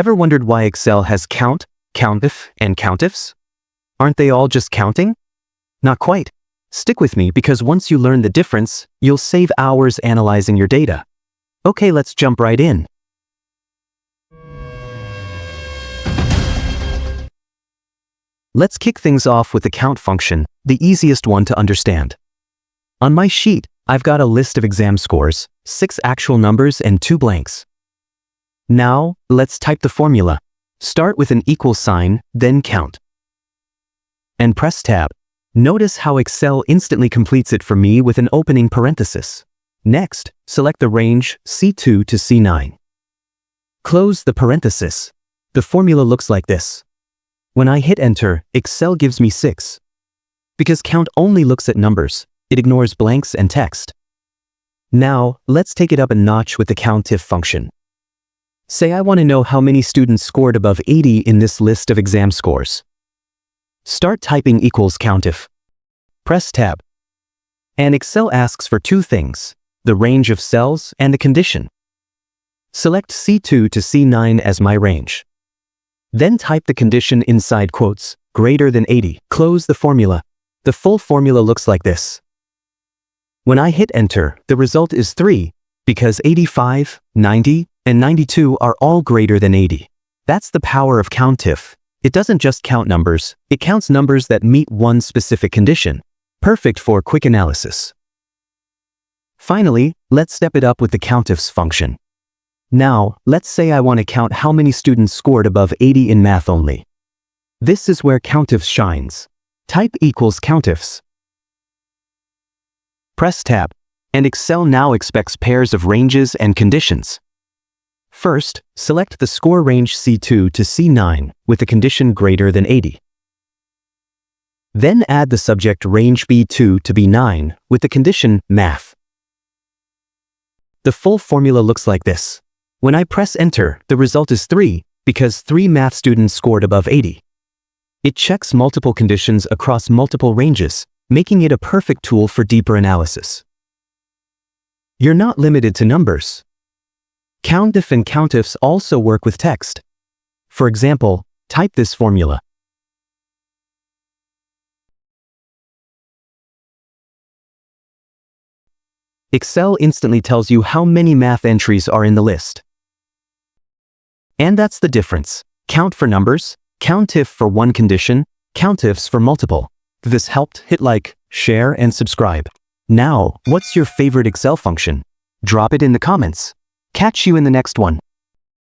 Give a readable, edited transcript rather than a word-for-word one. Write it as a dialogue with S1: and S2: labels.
S1: Ever wondered why Excel has count, COUNTIF, and COUNTIFs? Aren't they all just counting? Not quite. Stick with me because once you learn the difference, you'll save hours analyzing your data. Okay, let's jump right in. Let's kick things off with the count function, the easiest one to understand. On my sheet, I've got a list of exam scores, 6 actual numbers and 2 blanks. Now, let's type the formula. Start with an equal sign, then count. And press Tab. Notice how Excel instantly completes it for me with an opening parenthesis. Next, select the range C2 to C9. Close the parenthesis. The formula looks like this. When I hit Enter, Excel gives me 6. Because count only looks at numbers, it ignores blanks and text. Now, let's take it up a notch with the COUNTIF function. Say I want to know how many students scored above 80 in this list of exam scores. Start typing equals COUNTIF. Press Tab. And Excel asks for 2 things, the range of cells and the condition. Select C2 to C9 as my range. Then type the condition inside quotes, greater than 80. Close the formula. The full formula looks like this. When I hit Enter, the result is 3, because 85, 90, and 92 are all greater than 80. That's the power of COUNTIF. It doesn't just count numbers, it counts numbers that meet one specific condition. Perfect for quick analysis. Finally, let's step it up with the COUNTIFS function. Now, let's say I want to count how many students scored above 80 in math only. This is where COUNTIFS shines. Type equals COUNTIFS. Press Tab, and Excel now expects pairs of ranges and conditions. First, select the score range C2 to C9 with the condition greater than 80. Then add the subject range B2 to B9 with the condition math. The full formula looks like this. When I press Enter, the result is 3, because 3 math students scored above 80. It checks multiple conditions across multiple ranges, making it a perfect tool for deeper analysis. You're not limited to numbers. COUNTIF and COUNTIFs also work with text. For example, type this formula. Excel instantly tells you how many math entries are in the list. And that's the difference. Count for numbers, COUNTIF for one condition, COUNTIFs for multiple. If this helped, hit like, share, and subscribe. Now, what's your favorite Excel function? Drop it in the comments. Catch you in the next one.